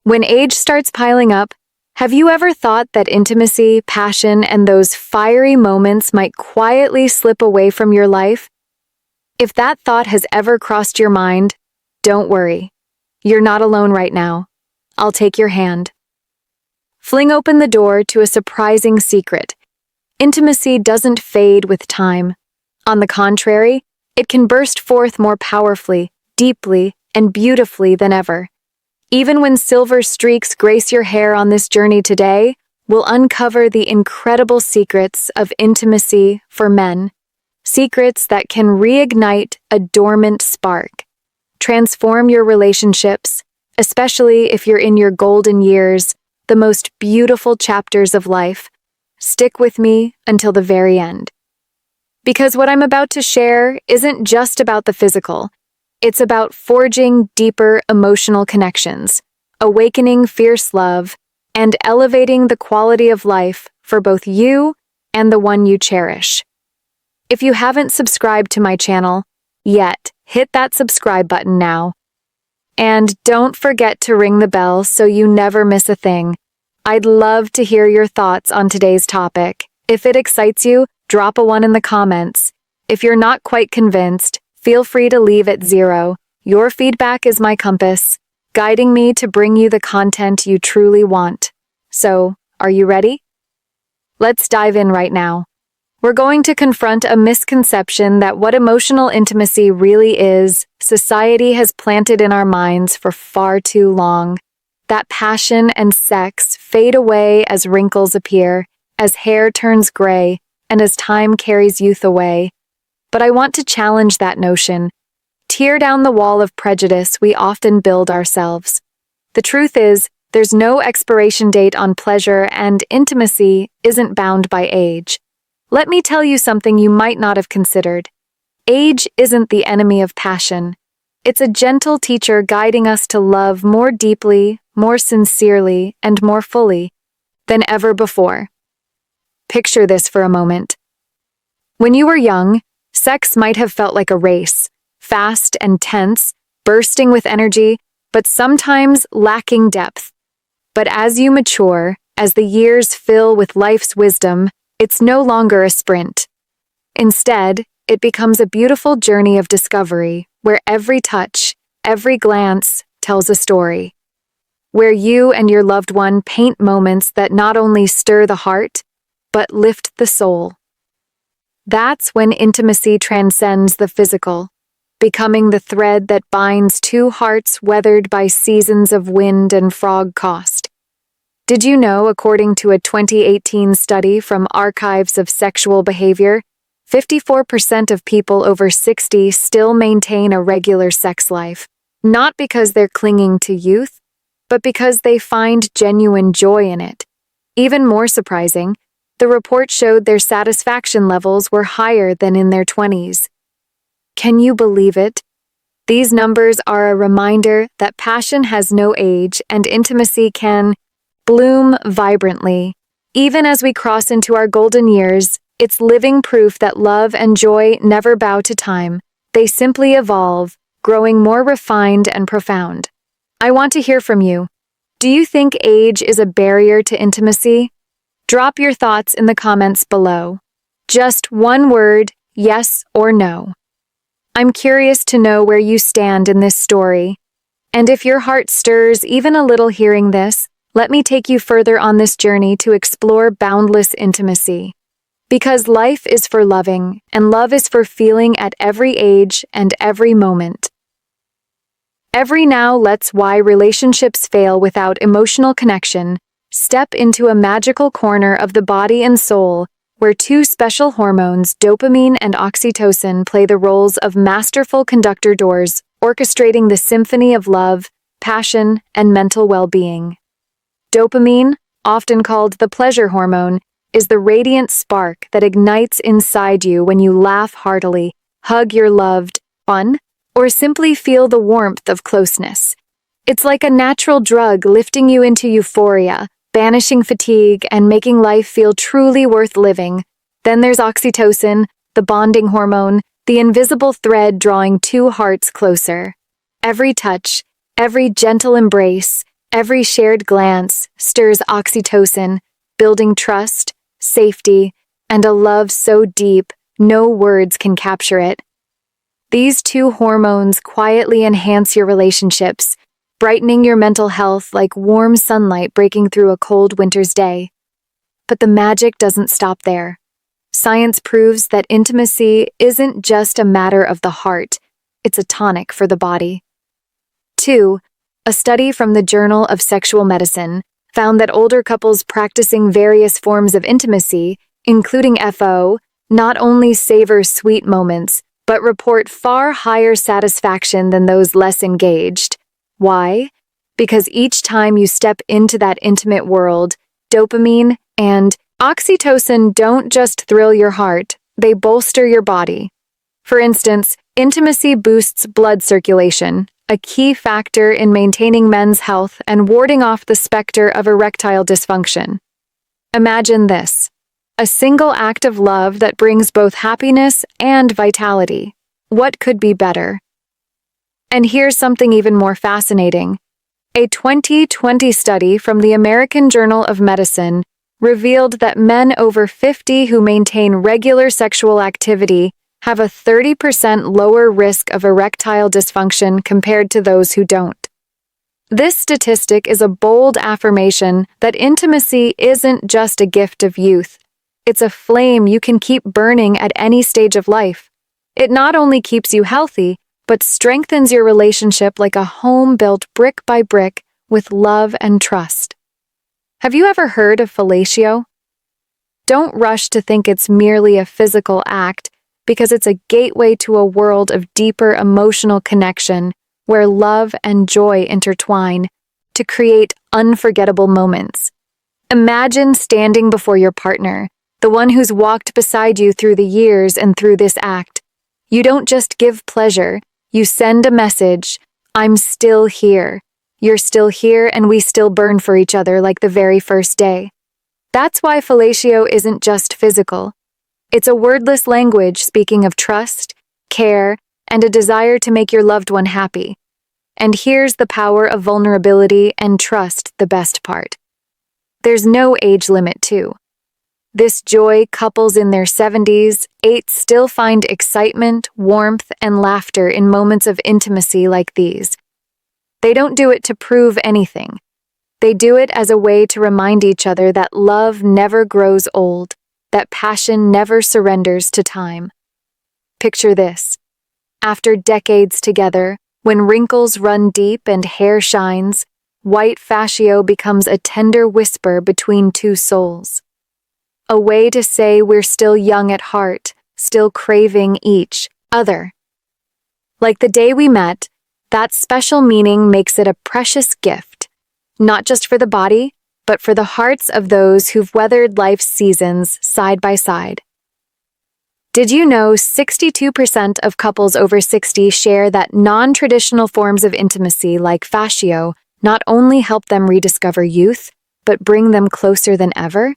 When age starts piling up, have you ever thought that intimacy, passion, and those fiery moments might quietly slip away from your life? If that thought has ever crossed your mind, don't worry. You're not alone right now. I'll take your hand. Fling open the door to a surprising secret. Intimacy doesn't fade with time. On the contrary, it can burst forth more powerfully, deeply, and beautifully than ever. Even when silver streaks grace your hair on this journey today, we'll uncover the incredible secrets of intimacy for men. Secrets that can reignite a dormant spark. Transform your relationships, especially if you're in your golden years, the most beautiful chapters of life. Stick with me until the very end. Because what I'm about to share isn't just about the physical. It's about forging deeper emotional connections, awakening fierce love, and elevating the quality of life for both you and the one you cherish. If you haven't subscribed to my channel yet, hit that subscribe button now. And don't forget to ring the bell so you never miss a thing. I'd love to hear your thoughts on today's topic. If it excites you, drop a 1 in the comments. If you're not quite convinced, feel free to leave at 0. Your feedback is my compass, guiding me to bring you the content you truly want. So, are you ready? Let's dive in right now. We're going to confront a misconception that what emotional intimacy really is, society has planted in our minds for far too long. That passion and sex fade away as wrinkles appear, as hair turns gray, and as time carries youth away. But I want to challenge that notion. Tear down the wall of prejudice we often build ourselves. The truth is, there's no expiration date on pleasure, and intimacy isn't bound by age. Let me tell you something you might not have considered. Age isn't the enemy of passion. It's a gentle teacher guiding us to love more deeply, more sincerely, and more fully than ever before. Picture this for a moment. When you were young, sex might have felt like a race, fast and tense, bursting with energy, but sometimes lacking depth. But as you mature, as the years fill with life's wisdom, it's no longer a sprint. Instead, it becomes a beautiful journey of discovery, where every touch, every glance tells a story. Where you and your loved one paint moments that not only stir the heart, but lift the soul. That's when intimacy transcends the physical, becoming the thread that binds two hearts weathered by seasons of wind and frog cost. Did you know, according to a 2018 study from Archives of Sexual Behavior, 54% of people over 60 still maintain a regular sex life, not because they're clinging to youth, but because they find genuine joy in it. Even more surprising, the report showed their satisfaction levels were higher than in their 20s. Can you believe it? These numbers are a reminder that passion has no age and intimacy can bloom vibrantly. Even as we cross into our golden years, it's living proof that love and joy never bow to time. They simply evolve, growing more refined and profound. I want to hear from you. Do you think age is a barrier to intimacy? Drop your thoughts in the comments below. Just one word, yes or no. I'm curious to know where you stand in this story. And if your heart stirs even a little hearing this, let me take you further on this journey to explore boundless intimacy. Because life is for loving, and love is for feeling at every age and every moment. Every now let's why relationships fail without emotional connection. Step into a magical corner of the body and soul where two special hormones, dopamine and oxytocin, play the roles of masterful conductor doors, orchestrating the symphony of love, passion, and mental well-being. Dopamine, often called the pleasure hormone, is the radiant spark that ignites inside you when you laugh heartily, hug your loved one, or simply feel the warmth of closeness. It's like a natural drug lifting you into euphoria, banishing fatigue, and making life feel truly worth living. Then there's oxytocin, the bonding hormone, the invisible thread drawing two hearts closer. Every touch, every gentle embrace, Every shared glance stirs oxytocin, building trust, safety, and a love so deep no words can capture it. These two hormones quietly enhance your relationships, brightening your mental health like warm sunlight breaking through a cold winter's day. But the magic doesn't stop there. Science proves that intimacy isn't just a matter of the heart, it's a tonic for the body. 2. A study from the Journal of Sexual Medicine found that older couples practicing various forms of intimacy, including FO, not only savor sweet moments, but report far higher satisfaction than those less engaged. Why? Because each time you step into that intimate world, dopamine and oxytocin don't just thrill your heart, they bolster your body. For instance, intimacy boosts blood circulation, a key factor in maintaining men's health and warding off the specter of erectile dysfunction. Imagine this: a single act of love that brings both happiness and vitality. What could be better? And here's something even more fascinating. A 2020 study from the American Journal of Medicine revealed that men over 50 who maintain regular sexual activity have a 30% lower risk of erectile dysfunction compared to those who don't. This statistic is a bold affirmation that intimacy isn't just a gift of youth. It's a flame you can keep burning at any stage of life. It not only keeps you healthy, but strengthens your relationship like a home built brick by brick with love and trust. Have you ever heard of fellatio? Don't rush to think it's merely a physical act, because it's a gateway to a world of deeper emotional connection where love and joy intertwine to create unforgettable moments. Imagine standing before your partner, the one who's walked beside you through the years and through this act. You don't just give pleasure, you send a message: I'm still here. You're still here, and we still burn for each other like the very first day. That's why fellatio isn't just physical. It's a wordless language speaking of trust, care, and a desire to make your loved one happy. And here's the power of vulnerability and trust, the best part. There's no age limit, too. This joy couples in their 70s, 80s still find excitement, warmth, and laughter in moments of intimacy like these. They don't do it to prove anything. They do it as a way to remind each other that love never grows old, that passion never surrenders to time. Picture this. After decades together, when wrinkles run deep and hair shines, white fascio becomes a tender whisper between two souls. A way to say we're still young at heart, still craving each other. Like the day we met, that special meaning makes it a precious gift, not just for the body, but for the hearts of those who've weathered life's seasons side by side. Did you know 62% of couples over 60 share that non-traditional forms of intimacy like fascio not only help them rediscover youth, but bring them closer than ever?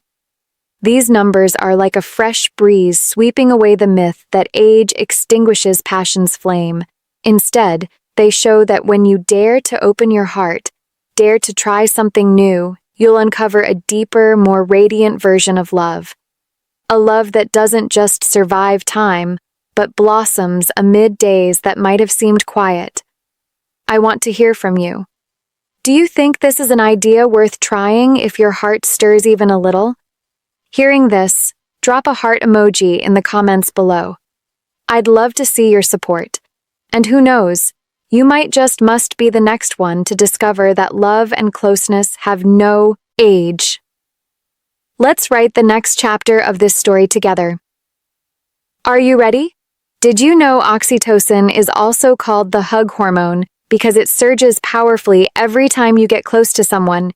These numbers are like a fresh breeze sweeping away the myth that age extinguishes passion's flame. Instead, they show that when you dare to open your heart, dare to try something new, you'll uncover a deeper, more radiant version of love. A love that doesn't just survive time, but blossoms amid days that might have seemed quiet. I want to hear from you. Do you think this is an idea worth trying if your heart stirs even a little? Hearing this, drop a heart emoji in the comments below. I'd love to see your support. And who knows, you must be the next one to discover that love and closeness have no age. Let's write the next chapter of this story together. Are you ready? Did you know oxytocin is also called the hug hormone because it surges powerfully every time you get close to someone?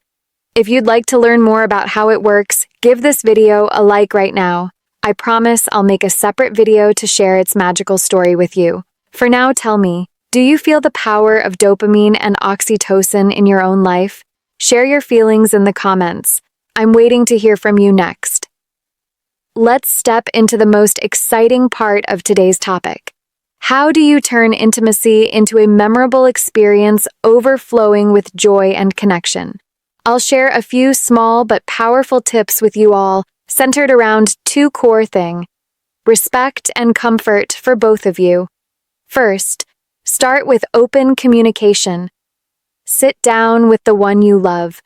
If you'd like to learn more about how it works, give this video a like right now. I promise I'll make a separate video to share its magical story with you. For now, tell me, do you feel the power of dopamine and oxytocin in your own life? Share your feelings in the comments. I'm waiting to hear from you next. Let's step into the most exciting part of today's topic. How do you turn intimacy into a memorable experience overflowing with joy and connection? I'll share a few small but powerful tips with you all, centered around two core things: respect and comfort for both of you. First, start with open communication. Sit down with the one you love.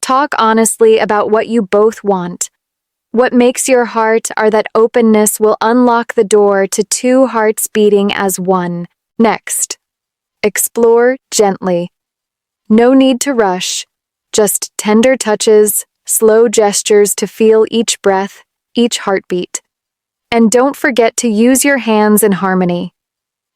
Talk honestly about what you both want. What makes your heart are that openness will unlock the door to two hearts beating as one. Next, explore gently. No need to rush, just tender touches, slow gestures to feel each breath, each heartbeat. And don't forget to use your hands in harmony.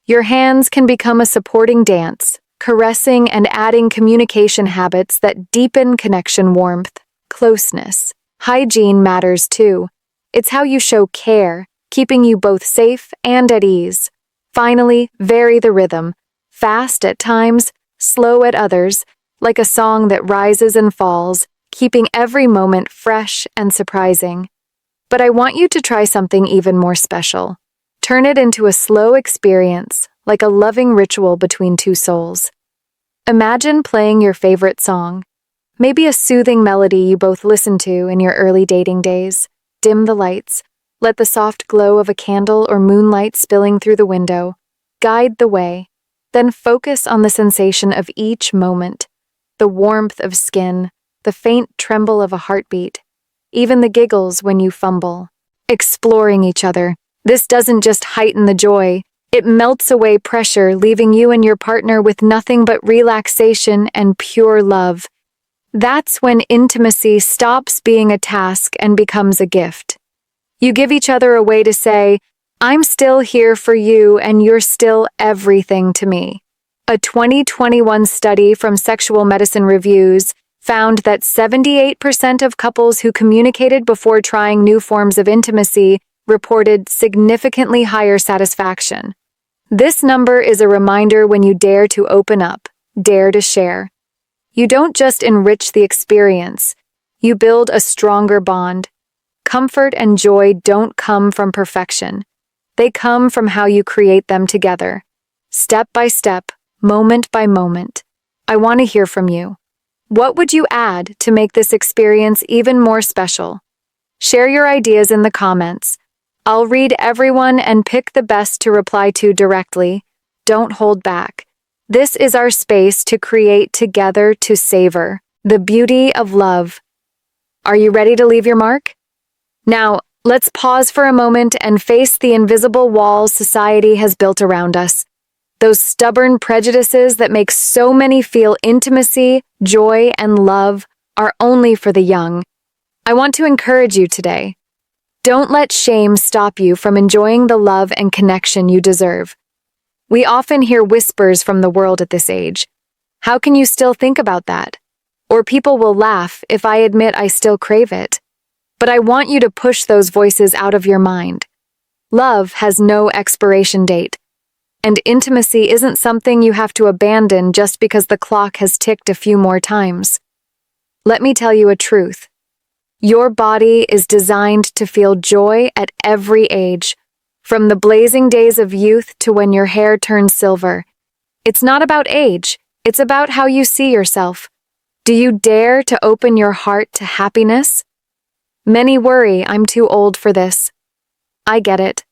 Your hands can become a supporting dance, caressing and adding communication habits that deepen connection warmth, closeness. Hygiene matters too. It's how you show care, keeping you both safe and at ease. Finally, vary the rhythm. Fast at times, slow at others, like a song that rises and falls, keeping every moment fresh and surprising. But I want you to try something even more special. Turn it into a slow experience, like a loving ritual between two souls. Imagine playing your favorite song. Maybe a soothing melody you both listened to in your early dating days. Dim the lights. Let the soft glow of a candle or moonlight spilling through the window guide the way. Then focus on the sensation of each moment. The warmth of skin, the faint tremble of a heartbeat, even the giggles when you fumble. Exploring each other. This doesn't just heighten the joy. It melts away pressure, leaving you and your partner with nothing but relaxation and pure love. That's when intimacy stops being a task and becomes a gift. You give each other a way to say, "I'm still here for you and you're still everything to me." A 2021 study from Sexual Medicine Reviews found that 78% of couples who communicated before trying new forms of intimacy reported significantly higher satisfaction. This number is a reminder when you dare to open up, dare to share. You don't just enrich the experience, you build a stronger bond. Comfort and joy don't come from perfection. They come from how you create them together. Step by step, moment by moment. I want to hear from you. What would you add to make this experience even more special? Share your ideas in the comments. I'll read everyone and pick the best to reply to directly. Don't hold back. This is our space to create together, to savor the beauty of love. Are you ready to leave your mark? Now, let's pause for a moment and face the invisible walls society has built around us. Those stubborn prejudices that make so many feel intimacy, joy, and love are only for the young. I want to encourage you today. Don't let shame stop you from enjoying the love and connection you deserve. We often hear whispers from the world at this age. How can you still think about that? Or people will laugh if I admit I still crave it. But I want you to push those voices out of your mind. Love has no expiration date. And intimacy isn't something you have to abandon just because the clock has ticked a few more times. Let me tell you a truth. Your body is designed to feel joy at every age, from the blazing days of youth to when your hair turns silver. It's not about age, it's about how you see yourself. Do you dare to open your heart to happiness? Many worry I'm too old for this. I get it.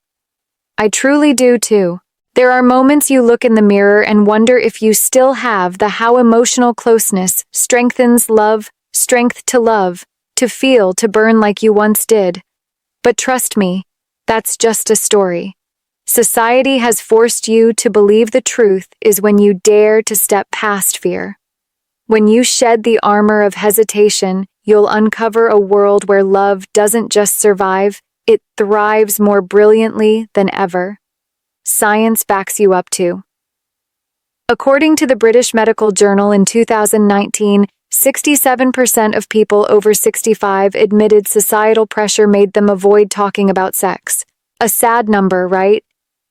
I truly do too. There are moments you look in the mirror and wonder if you still have the how emotional closeness strengthens love, strength to love, to feel, to burn like you once did. But trust me, that's just a story. Society has forced you to believe the truth is when you dare to step past fear. When you shed the armor of hesitation, you'll uncover a world where love doesn't just survive, it thrives more brilliantly than ever. Science backs you up too. According to the British Medical Journal in 2019, 67% of people over 65 admitted societal pressure made them avoid talking about sex. A sad number, right?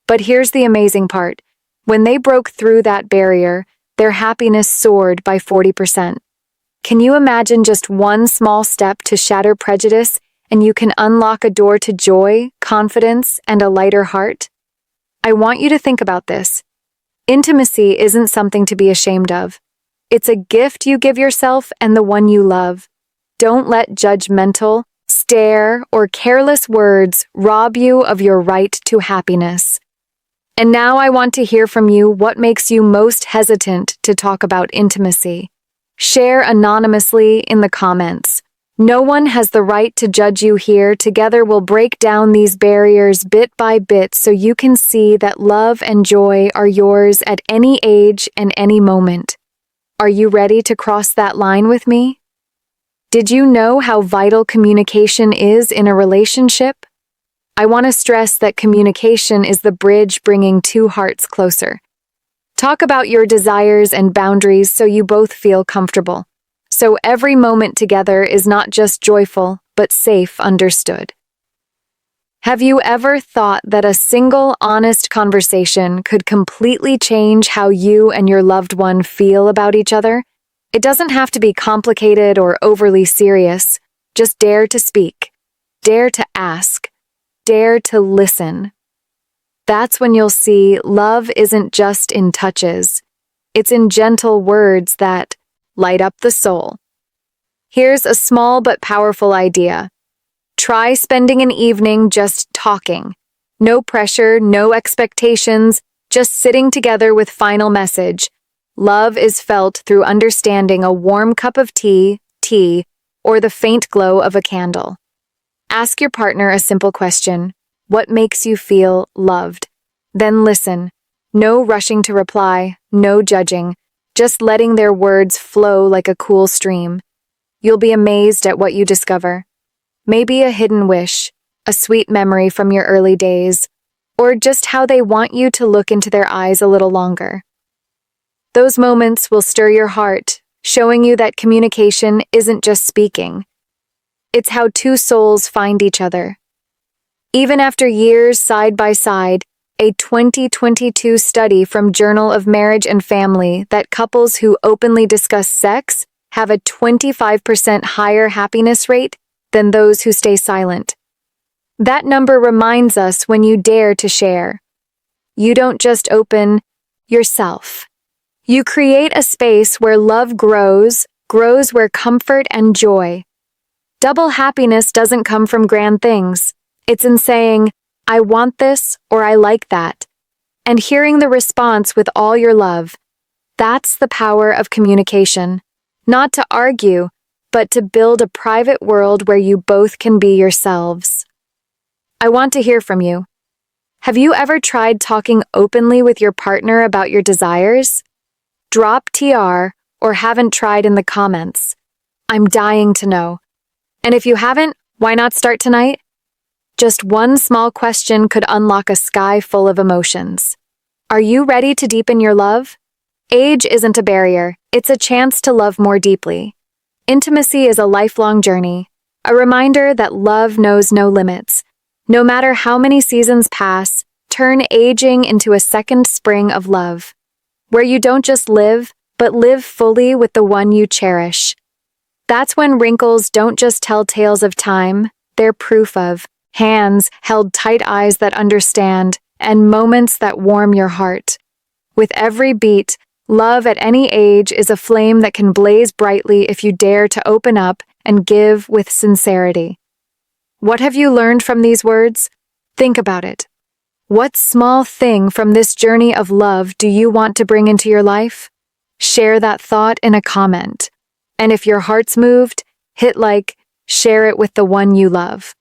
But here's the amazing part. When they broke through that barrier, their happiness soared by 40%. Can you imagine just one small step to shatter prejudice, and you can unlock a door to joy, confidence, and a lighter heart? I want you to think about this. Intimacy isn't something to be ashamed of. It's a gift you give yourself and the one you love. Don't let judgmental, stare, or careless words rob you of your right to happiness. And now I want to hear from you what makes you most hesitant to talk about intimacy. Share anonymously in the comments. No one has the right to judge you here. Together we'll break down these barriers bit by bit so you can see that love and joy are yours at any age and any moment. Are you ready to cross that line with me? Did you know how vital communication is in a relationship? I want to stress that communication is the bridge bringing two hearts closer. Talk about your desires and boundaries so you both feel comfortable. So every moment together is not just joyful, but safe, understood. Have you ever thought that a single honest conversation could completely change how you and your loved one feel about each other? It doesn't have to be complicated or overly serious. Just dare to speak. Dare to ask. Dare to listen. That's when you'll see love isn't just in touches. It's in gentle words that light up the soul. Here's a small but powerful idea. Try spending an evening just talking. No pressure, no expectations, just sitting together with final message. Love is felt through understanding a warm cup of tea, or the faint glow of a candle. Ask your partner a simple question. What makes you feel loved? Then listen. No rushing to reply, no judging, just letting their words flow like a cool stream. You'll be amazed at what you discover. Maybe a hidden wish, a sweet memory from your early days, or just how they want you to look into their eyes a little longer. Those moments will stir your heart, showing you that communication isn't just speaking. It's how two souls find each other. Even after years side by side, a 2022 study from Journal of Marriage and Family that couples who openly discuss sex have a 25% higher happiness rate than those who stay silent. That number reminds us when you dare to share. You don't just open yourself. You create a space where love grows where comfort and joy. Double happiness doesn't come from grand things. It's in saying, I want this or I like that, and hearing the response with all your love. That's the power of communication. Not to argue, but to build a private world where you both can be yourselves. I want to hear from you. Have you ever tried talking openly with your partner about your desires? Drop TR or haven't tried in the comments. I'm dying to know. And if you haven't, why not start tonight? Just one small question could unlock a sky full of emotions. Are you ready to deepen your love? Age isn't a barrier, it's a chance to love more deeply. Intimacy is a lifelong journey, a reminder that love knows no limits. No matter how many seasons pass, turn aging into a second spring of love, where you don't just live, but live fully with the one you cherish. That's when wrinkles don't just tell tales of time, they're proof of hands held tight, eyes that understand, and moments that warm your heart. With every beat, love at any age is a flame that can blaze brightly if you dare to open up and give with sincerity. What have you learned from these words? Think about it. What small thing from this journey of love do you want to bring into your life? Share that thought in a comment. And if your heart's moved, hit like, share it with the one you love.